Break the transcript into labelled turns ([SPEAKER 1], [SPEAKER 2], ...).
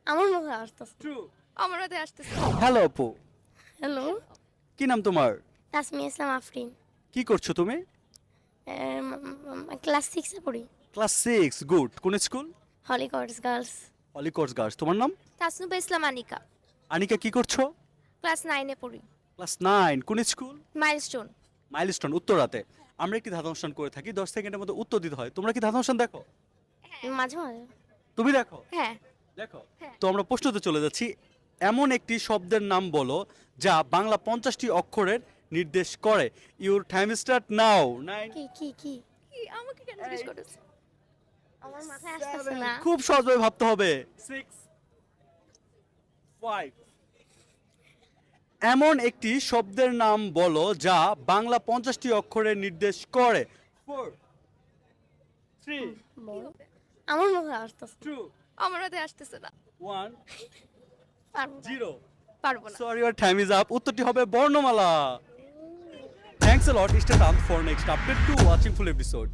[SPEAKER 1] আমার মুখে আসতেছে।
[SPEAKER 2] ট্রু।
[SPEAKER 3] আমার হাতে আসতেছে।
[SPEAKER 2] হ্যালো আপু,
[SPEAKER 1] হ্যালো,
[SPEAKER 2] কি নাম তোমার?
[SPEAKER 1] তাসমিয়া ইসলাম আফরিন।
[SPEAKER 2] কি করছো তুমি?
[SPEAKER 1] ক্লাস 6-এ পড়ি।
[SPEAKER 2] Class 6, good. কোন স্কুল?
[SPEAKER 1] হলিকর্স গার্লস।
[SPEAKER 2] অলিকর্স গার্লস। তোমার নাম?
[SPEAKER 3] তাসনুবা ইসলাম আনিকা।
[SPEAKER 2] আনিকা, কি করছো?
[SPEAKER 3] ক্লাস 9-এ পড়ি।
[SPEAKER 2] ক্লাস 9, কোন স্কুল?
[SPEAKER 3] মাইলস্টোন।
[SPEAKER 2] মাইলস্টোন, উত্তরাতে। আমরা একটি ধাঁধা অনুষ্ঠান করে থাকি, 10 সেকেন্ডের মধ্যে উত্তর দিতে হয়। তোমরা কি ধাঁধা অনুষ্ঠান দেখো?
[SPEAKER 1] মাঝে মাঝে।
[SPEAKER 2] তুমি দেখো?
[SPEAKER 3] হ্যাঁ।
[SPEAKER 2] দেখো।
[SPEAKER 3] হ্যাঁ।
[SPEAKER 2] তো আমরা প্রশ্নতে চলে যাচ্ছি। এমন একটি শব্দের নাম বলো যা বাংলা 50টি অক্ষরের নির্দেশ করে। Your time start now. 9,
[SPEAKER 1] কি কি কি?
[SPEAKER 3] কি আমাকে কেন জিজ্ঞেস করেছ?
[SPEAKER 1] আমার মাথায় আসতেছে না।
[SPEAKER 2] খুব সহজভাবে ভাবতে হবে। 6, 5। এমন একটি শব্দের নাম বলো যা বাংলা 50টি অক্ষরের নির্দেশ করে। 4, 3,
[SPEAKER 1] বলো। আমার মুখে আসতেছে।
[SPEAKER 2] 2,
[SPEAKER 3] আমার হাতে আসতেছে না।
[SPEAKER 2] 1,
[SPEAKER 1] পারবো না।
[SPEAKER 2] 0।
[SPEAKER 3] পারবো না।
[SPEAKER 2] Sorry, your time is up. উত্তরটি হবে বর্ণমালা। Thanks a lot. Stay tuned for next update to watching full episode.